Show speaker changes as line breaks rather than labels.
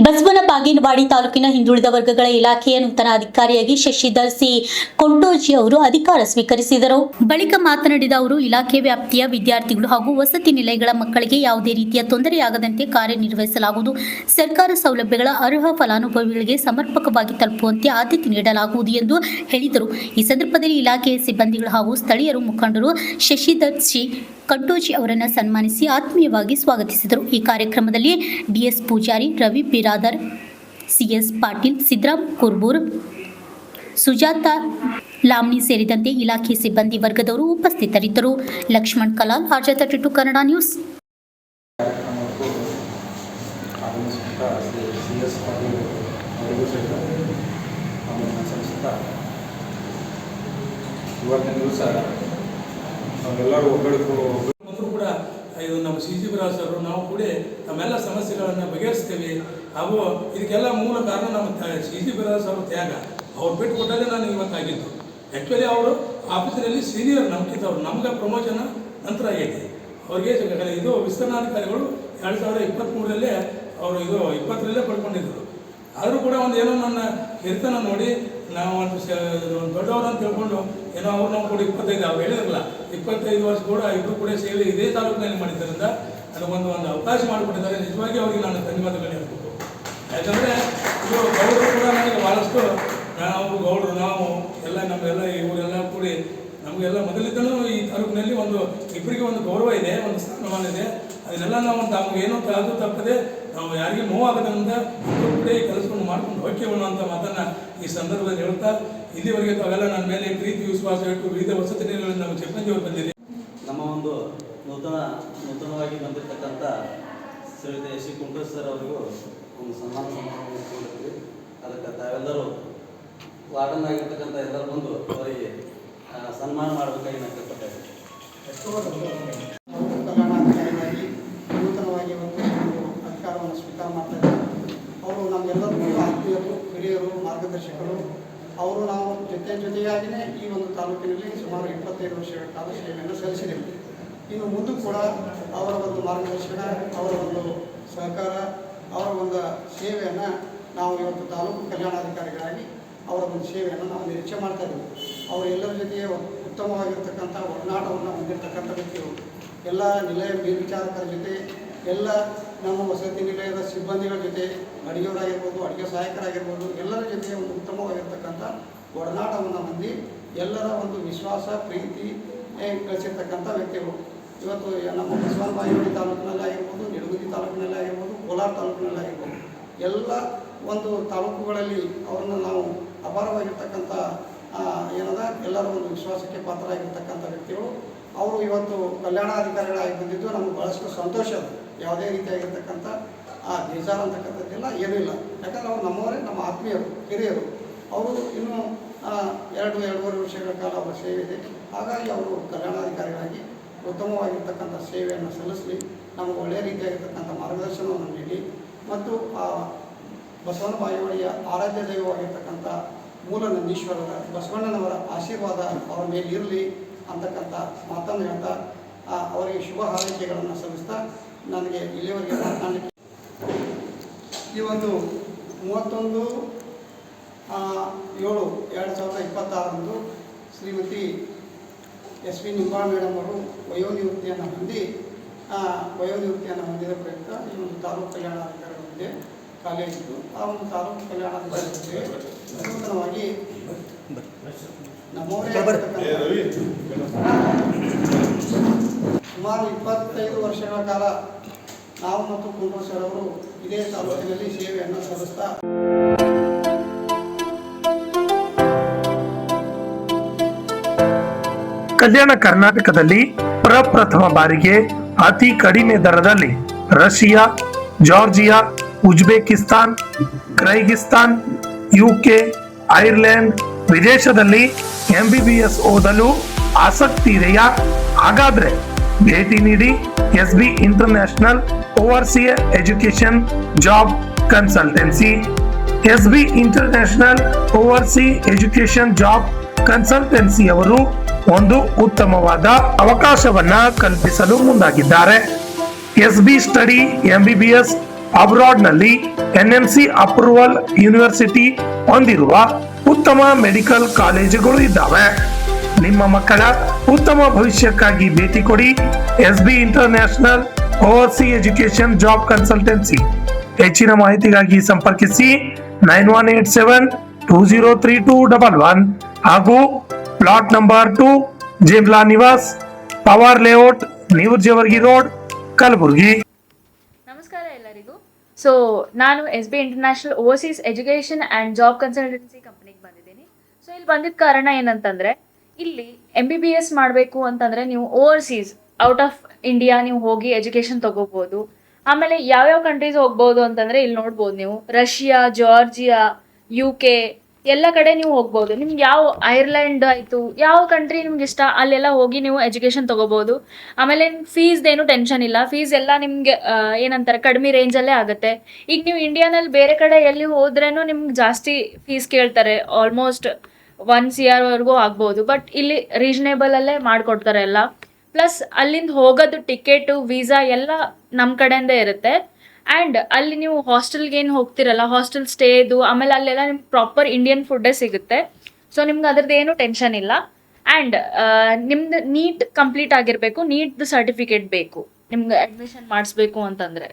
ಬಸವನ ಬಾಗೇವಾಡಿ ತಾಲೂಕಿನ ಹಿಂದುಳಿದ ವರ್ಗಗಳ ಇಲಾಖೆಯ ನೂತನ ಅಧಿಕಾರಿಯಾಗಿ ಶಶಿಧರ್ ಸಿ ಕೊಂಡೋಜಿ ಅವರು ಅಧಿಕಾರ ಸ್ವೀಕರಿಸಿದರು. ಬಳಿಕ ಮಾತನಾಡಿದ ಅವರು, ಇಲಾಖೆ ವ್ಯಾಪ್ತಿಯ ವಿದ್ಯಾರ್ಥಿಗಳು ಹಾಗೂ ವಸತಿ ನಿಲಯಗಳ ಮಕ್ಕಳಿಗೆ ಯಾವುದೇ ರೀತಿಯ ತೊಂದರೆಯಾಗದಂತೆ ಕಾರ್ಯನಿರ್ವಹಿಸಲಾಗುವುದು. ಸರ್ಕಾರ ಸೌಲಭ್ಯಗಳ ಅರ್ಹ ಫಲಾನುಭವಿಗಳಿಗೆ ಸಮರ್ಪಕವಾಗಿ ತಲುಪುವಂತೆ ಆದ್ಯತೆ ನೀಡಲಾಗುವುದು ಎಂದು ಹೇಳಿದರು. ಈ ಸಂದರ್ಭದಲ್ಲಿ ಇಲಾಖೆಯ ಸಿಬ್ಬಂದಿಗಳು ಹಾಗೂ ಸ್ಥಳೀಯರು ಮುಖಂಡರು ಶಶಿಧರ್ ಸಿ ಕಂಟೋಜಿ ಅವರನ್ನು ಸನ್ಮಾನಿಸಿ ಆತ್ಮೀಯವಾಗಿ ಸ್ವಾಗತಿಸಿದರು. ಈ ಕಾರ್ಯಕ್ರಮದಲ್ಲಿ ಡಿಎಸ್ ಪೂಜಾರಿ, ರವಿ ಬಿರಾದರ್, ಸಿಎಸ್ ಪಾಟೀಲ್, ಸಿದ್ದರಾಮ್ ಕುರ್ಬೂರ್, ಸುಜಾತಾ ಲಾಮ್ನಿ ಸೇರಿದಂತೆ ಇಲಾಖೆ ಸಿಬ್ಬಂದಿ ವರ್ಗದವರು ಉಪಸ್ಥಿತರಿದ್ದರು. Laxman Kalal, RJ32 Kannada news.
ಇವತ್ತಿನ ದಿವಸ ನಾವೆಲ್ಲರೂ ಒಗ್ಗಡಕ್ಕೂ ಕೂಡ ಇದು ನಮ್ಮ CG ಬರಾವ್ ಸರ್ ನಾವು ಕೂಡ ನಮ್ಮೆಲ್ಲ ಸಮಸ್ಯೆಗಳನ್ನು ಬಗೆಹರಿಸ್ತೇವೆ. ಹಾಗೂ ಇದಕ್ಕೆಲ್ಲ ಮೂಲ ಕಾರಣ ನಮ್ಮ CG ಬರಾವ್ ಸರ್ ತ್ಯಾಗ. ಅವ್ರು ಬಿಟ್ಟು ಕೊಟ್ಟಲ್ಲೇ ನಾನು ಇವತ್ತಾಗಿದ್ದು. ಆ್ಯಕ್ಚುಲಿ ಅವರು ಆಫೀಸಿನಲ್ಲಿ ಸೀನಿಯರ್ ನಮ್ಗಿದ್ದವ್ರು, ನಮ್ಗೆ ಪ್ರಮೋಷನ್ ನಂತರ ಆಗೈತೆ. ಅವ್ರಿಗೆ ಇದು ವಿಸ್ತರಣಾಧಿಕಾರಿಗಳು 2023 ಅವರು ಇದು 20ರಲ್ಲೇ ಪಡ್ಕೊಂಡಿದ್ದರು. ಆದರೂ ಕೂಡ ಒಂದು ಏನೋ ನನ್ನ ಹಿರಿತನ ನೋಡಿ ನಾವು ಒಂದು ದೊಡ್ಡವರು ಅಂತ ತಿಳ್ಕೊಂಡು ಏನೋ ಅವ್ರು ನಾವು ಕೂಡ 25 ಅವ್ರು ಹೇಳಿದ್ರಲ್ಲ 25 ವರ್ಷ ಕೂಡ ಇಬ್ಬರು ಕೂಡ ಸೇವೆ ಇದೇ ತಾಲೂಕಿನಲ್ಲಿ ಮಾಡಿದ್ದರಿಂದ ನನಗೊಂದು ಅವಕಾಶ ಮಾಡಿಕೊಟ್ಟಿದ್ದಾರೆ. ನಿಜವಾಗಿ ಅವರಿಗೆ ನಾನು ಧನ್ಯವಾದಗಳು ಹೇಳ್ಬೇಕು. ಯಾಕಂದರೆ ಇದು ಗೌಡರು ಕೂಡ ನನಗೆ ಭಾಳಷ್ಟು ಗೌಡರು ನಾವು ಎಲ್ಲ ನಮಗೆಲ್ಲ ಇವರೆಲ್ಲ ಕೂಡಿ ನಮಗೆಲ್ಲ ಮೊದಲಿದ್ದನೂ ಈ ತಾಲೂಕಿನಲ್ಲಿ ಇಬ್ಬರಿಗೆ ಒಂದು ಗೌರವ ಇದೆ, ಒಂದು ಸ್ಥಾನಮಾನ ಇದೆ. ಅದನ್ನೆಲ್ಲ ನಾವು ನಮಗೇನೋ ಅದು ತಪ್ಪದೆ ನಾವು ಯಾರಿಗೆ ನೋವಾಗದಂತ ಇಬ್ಬರು ಕೂಡ ಈ ಕೆಲಸವನ್ನು ಮಾಡ್ಕೊಂಡು ಹೋಗ್ತೇವೆ ಅನ್ನೋಂಥ ಮಾತನ್ನು ಈ ಸಂದರ್ಭದಲ್ಲಿ ಹೇಳ್ತಾ, ಇಲ್ಲಿವರೆಗೆ ತಾವೆಲ್ಲ ನನ್ನ ಮೇಲೆ ಪ್ರೀತಿ ವಿಶ್ವಾಸ ಇಟ್ಟು ವಿವಿಧ ವಸತಿ ನಿಲಯಗಳಲ್ಲಿ ನಮ್ಮ ಸಿಬ್ಬಂದಿಯವರು ಬಂದಿದೆ.
ನಮ್ಮ ಒಂದು ನೂತನವಾಗಿ ಬಂದಿರತಕ್ಕಂಥ ಶ್ರೀಯುತ ಸಿ ಕುಂಟೋಜ್ ಸರ್ ಅವರಿಗೂ ಒಂದು ಸನ್ಮಾನ ಸಮಾರಂಭ ಕೊಟ್ಟಿದ್ವಿ. ಅದಕ್ಕೆ ತಾವೆಲ್ಲರೂ ವಾರ್ಡನ್ ಆಗಿರ್ತಕ್ಕಂಥ ಎಲ್ಲರೂ ಬಂದು ಅವರಿಗೆ ಸನ್ಮಾನ ಮಾಡಬೇಕಾಗಿ ನಾನು ಕೇಳ್ಪಟ್ಟಿದ್ದೆ.
ಕಲ್ಯಾಣಾಧಿಕಾರಿಯಾಗಿ ನೂತನವಾಗಿ ಒಂದು ಅಧಿಕಾರವನ್ನು ಸ್ವೀಕಾರ ಮಾಡ್ತಾ ಇದ್ದಾರೆ. ಅವರು ನಮ್ಮೆಲ್ಲರಿಗೂ ಆತ್ಮೀಯರು, ಹಿರಿಯರು, ಮಾರ್ಗದರ್ಶಕರು. ಅವರು ನಾವು ಜೊತೆಯಾಗಿಯೇ ಈ ಒಂದು ತಾಲೂಕಿನಲ್ಲಿ ಸುಮಾರು 25 ವರ್ಷಗಳ ಕಾಲ ಸೇವೆಯನ್ನು ಸಲ್ಲಿಸಿದೆವು. ಇನ್ನು ಮುಂದೂ ಕೂಡ ಅವರ ಒಂದು ಮಾರ್ಗದರ್ಶನ, ಅವರ ಒಂದು ಸಹಕಾರ, ಅವರ ಒಂದು ಸೇವೆಯನ್ನು ನಾವು ಇವತ್ತು ತಾಲೂಕು ಕಲ್ಯಾಣಾಧಿಕಾರಿಗಳಾಗಿ ಅವರ ಒಂದು ಸೇವೆಯನ್ನು ನಾವು ನಿರೀಕ್ಷೆ ಮಾಡ್ತಾ ಇದ್ದೀವಿ. ಅವರು ಎಲ್ಲರ ಜೊತೆಗೆ ಉತ್ತಮವಾಗಿರ್ತಕ್ಕಂಥ ಒಡನಾಟವನ್ನು ಹೊಂದಿರತಕ್ಕಂಥ ವ್ಯಕ್ತಿಗಳು. ಎಲ್ಲ ನಿಲಯ ಮೇಲ್ವಿಚಾರಕರ ಜೊತೆ, ಎಲ್ಲ ನಮ್ಮ ವಸತಿ ನಿಲಯದ ಸಿಬ್ಬಂದಿಗಳ ಜೊತೆ, ಅಡುಗೆಯವರಾಗಿರ್ಬೋದು, ಅಡುಗೆ ಸಹಾಯಕರಾಗಿರ್ಬೋದು, ಎಲ್ಲರ ಜೊತೆ ಒಂದು ಉತ್ತಮವಾಗಿರ್ತಕ್ಕಂಥ ಒಡನಾಟವನ್ನು ಹೊಂದಿ ಎಲ್ಲರ ಒಂದು ವಿಶ್ವಾಸ, ಪ್ರೀತಿ ಗಳಿಸಿರ್ತಕ್ಕಂಥ ವ್ಯಕ್ತಿಗಳು. ಇವತ್ತು ನಮ್ಮ ಬಸವನ ಬಾಗೇವಾಡಿ ತಾಲೂಕಿನಲ್ಲಿ ಆಗಿರ್ಬೋದು, ನಿಡಗುಂದಿ ತಾಲೂಕಿನಲ್ಲಿ ಆಗಿರ್ಬೋದು, ಕೋಲಾರ ತಾಲೂಕಿನಲ್ಲಿ ಆಗಿರ್ಬೋದು, ಎಲ್ಲ ಒಂದು ತಾಲೂಕುಗಳಲ್ಲಿ ಅವರನ್ನು ನಾವು ಅಪಾರವಾಗಿರ್ತಕ್ಕಂಥ ಎಲ್ಲರ ಒಂದು ವಿಶ್ವಾಸಕ್ಕೆ ಪಾತ್ರರಾಗಿರ್ತಕ್ಕಂಥ ವ್ಯಕ್ತಿಗಳು. ಅವರು ಇವತ್ತು ಕಲ್ಯಾಣಾಧಿಕಾರಿಗಳಾಗಿ ಬಂದಿದ್ದು ನಮಗೆ ಭಾಳಷ್ಟು ಸಂತೋಷ. ಅದು ಯಾವುದೇ ರೀತಿಯಾಗಿರ್ತಕ್ಕಂಥ ಬೇಜಾರು ಅಂತಕ್ಕಂಥದ್ದಿಲ್ಲ, ಏನೂ ಇಲ್ಲ. ಯಾಕಂದರೆ ಅವರು ನಮ್ಮವರೇ, ನಮ್ಮ ಆತ್ಮೀಯರು, ಹಿರಿಯರು. ಅವರು ಇನ್ನೂ 2-2.5 ವರ್ಷಗಳ ಕಾಲ ಅವರ ಸೇವೆ ಇದೆ. ಹಾಗಾಗಿ ಅವರು ಕಲ್ಯಾಣಾಧಿಕಾರಿಗಳಾಗಿ ಉತ್ತಮವಾಗಿರ್ತಕ್ಕಂಥ ಸೇವೆಯನ್ನು ಸಲ್ಲಿಸಲಿ, ನಮಗೆ ಒಳ್ಳೆಯ ರೀತಿಯಾಗಿರ್ತಕ್ಕಂಥ ಮಾರ್ಗದರ್ಶನವನ್ನು ನೀಡಿ ಮತ್ತು ಬಸವನ ಬಾಗೇವಾಡಿಯ ಆರಾಧ್ಯ ದೈವವಾಗಿರ್ತಕ್ಕಂಥ ಮೂಲ ನಂದೀಶ್ವರರ ಬಸವಣ್ಣನವರ ಆಶೀರ್ವಾದ ಅವರ ಮೇಲೆ ಇರಲಿ ಅಂತಕ್ಕಂಥ ಮಾತನ್ನು ಹೇಳ್ತಾ ಅವರಿಗೆ ಶುಭ ಹಾರೈಕೆಗಳನ್ನು ಸಲ್ಲಿಸ್ತಾ ನನಗೆ ಇಲ್ಲಿವರೆಗೆ ಮಾತನಾಡಲಿಕ್ಕೆ ಈ ಒಂದು 31/7/2026 ಶ್ರೀಮತಿ SV ನಿಂಬಾಳ ಮೇಡಮ್ ಅವರು ವಯೋನಿವೃತ್ತಿಯನ್ನು ಹೊಂದಿದ ಪ್ರಯುಕ್ತ ಈ ಒಂದು ತಾಲೂಕು ಕಲ್ಯಾಣಾಧಿಕಾರಿಗಳ ಹುದ್ದೆ ಖಾಲಿಯಾಗಿದ್ದು, ಆ ಒಂದು ತಾಲೂಕು ಕಲ್ಯಾಣಾಧಿಕಾರಿ ಹುದ್ದೆ ನೂತನವಾಗಿ ನಮ್ಮವರೇ ಸುಮಾರು 25 ವರ್ಷಗಳ ಕಾಲ ನಾವು ಮತ್ತು ಕುಂಟೋಜ್ ಸರ್ ಅವರು ಇದೇ ತಾಲೂಕಿನಲ್ಲಿ ಸೇವೆಯನ್ನು ಸಲ್ಲಿಸ್ತಾ
ಕಲ್ಯಾಣ ಕರ್ನಾಟಕದಲ್ಲಿ ಪ್ರಪ್ರಥಮ ಬಾರಿಗೆ ಅತಿ ಕಡಿಮೆ ದರದಲ್ಲಿ Russia, Georgia, Uzbekistan, Kyrgyzstan, UK, Ireland ವಿದೇಶದಲ್ಲಿ MBBS ಓದಲು ಆಸಕ್ತಿ ಇದೆಯಾ? ಹಾಗಾದ್ರೆ ಭೇಟಿ ನೀಡಿ SB international overseas education job consultancy. SB international overseas education job consultancy ಅವರು ಒಂದು ಉತ್ತಮವಾದ ಅವಕಾಶವನ್ನ ಕಲ್ಪಿಸಲು ಮುಂದಾಗಿದ್ದಾರೆ. SB ಸ್ಟಡಿ MBBS ಅಬ್ರಾಡ್ನಲ್ಲಿ ಎನ್ಎಂಸಿ ಅಪ್ರೂವಲ್ ಯೂನಿವರ್ಸಿಟಿ ಹೊಂದಿರುವ ಉತ್ತಮ ಮೆಡಿಕಲ್ ಕಾಲೇಜುಗಳು ಇದ್ದಾವೆ. ನಿಮ್ಮ ಮಕ್ಕಳ ಉತ್ತಮ ಭವಿಷ್ಯಕ್ಕಾಗಿ ಭೇಟಿ ಕೊಡಿ SB international overseas education job consultancy. ಹೆಚ್ಚಿನ ಮಾಹಿತಿಗಾಗಿ ಸಂಪರ್ಕಿಸಿ 9187203211 ಹಾಗೂ plot number 2 ಜಿಮ್ಲಾ Niwas, power layout, ನ್ಯೂಜೆವರ್ಗಿ road, Kalaburagi.
ನಮಸ್ಕಾರ ಎಲ್ಲರಿಗೂ. ಸೊ ನಾನು SB international overseas education and job consultancy ಕಂಪ್ನಿಗೆ ಬಂದಿದ್ದೀನಿ. ಸೊ ಇಲ್ಲಿ ಬಂದಿದ್ದ ಕಾರಣ ಏನಂತಂದರೆ, ಇಲ್ಲಿ MBBS ಮಾಡಬೇಕು ಅಂತಂದರೆ ನೀವು ಓವರ್ಸೀಸ್ ಔಟ್ ಆಫ್ ಇಂಡಿಯಾ ನೀವು ಹೋಗಿ ಎಜುಕೇಷನ್ ತೊಗೋಬೋದು. ಆಮೇಲೆ ಯಾವ್ಯಾವ ಕಂಟ್ರೀಸ್ ಹೋಗ್ಬೋದು ಅಂತಂದರೆ ಇಲ್ಲಿ ನೋಡ್ಬೋದು ನೀವು, ರಷ್ಯಾ, ಜಾರ್ಜಿಯಾ, UK ಎಲ್ಲ ಕಡೆ ನೀವು ಹೋಗ್ಬೋದು. ನಿಮ್ಗೆ ಯಾವ ಐರ್ಲೆಂಡ್ ಆಯಿತು, ಯಾವ ಕಂಟ್ರಿ ನಿಮ್ಗೆ ಇಷ್ಟ ಅಲ್ಲೆಲ್ಲ ಹೋಗಿ ನೀವು ಎಜುಕೇಷನ್ ತೊಗೋಬೋದು. ಆಮೇಲೆ ಫೀಸ್ದೇನು ಟೆನ್ಷನ್ ಇಲ್ಲ. ಫೀಸ್ ಎಲ್ಲ ನಿಮಗೆ ಏನಂತಾರೆ ಕಡಿಮೆ ರೇಂಜಲ್ಲೇ ಆಗುತ್ತೆ. ಈಗ ನೀವು ಇಂಡಿಯಾನಲ್ಲಿ ಬೇರೆ ಕಡೆ ಎಲ್ಲಿ ಹೋದ್ರೇನು ನಿಮ್ಗೆ ಜಾಸ್ತಿ ಫೀಸ್ ಕೇಳ್ತಾರೆ, ಆಲ್ಮೋಸ್ಟ್ 1 CR ವರೆಗೂ ಆಗ್ಬೋದು. ಬಟ್ ಇಲ್ಲಿ ರೀಸನೇಬಲಲ್ಲೇ ಮಾಡಿಕೊಡ್ತಾರೆ ಎಲ್ಲ. ಪ್ಲಸ್ ಅಲ್ಲಿಂದ ಹೋಗೋದು ಟಿಕೆಟು, ವೀಸಾ ಎಲ್ಲ ನಮ್ಮ ಕಡೆಯಿಂದ ಇರುತ್ತೆ. ಆ್ಯಂಡ್ ಅಲ್ಲಿ ನೀವು ಹಾಸ್ಟೆಲ್ಗೆ ಏನು ಹೋಗ್ತಿರಲ್ಲ, ಹಾಸ್ಟೆಲ್ ಸ್ಟೇದು, ಆಮೇಲೆ ಅಲ್ಲೆಲ್ಲ ನಿಮ್ಗೆ ಪ್ರಾಪರ್ ಇಂಡಿಯನ್ ಫುಡ್ಡೇ ಸಿಗುತ್ತೆ. ಸೊ ನಿಮ್ಗೆ ಅದ್ರದ್ದು ಏನು ಟೆನ್ಷನ್ ಇಲ್ಲ. ಆ್ಯಂಡ್ ನಿಮ್ದು ನೀಟ್ ಕಂಪ್ಲೀಟ್ ಆಗಿರಬೇಕು, ನೀಟ್ದು ಸರ್ಟಿಫಿಕೇಟ್ ಬೇಕು ನಿಮ್ಗೆ ಅಡ್ಮಿಷನ್ ಮಾಡಿಸ್ಬೇಕು ಅಂತಂದರೆ.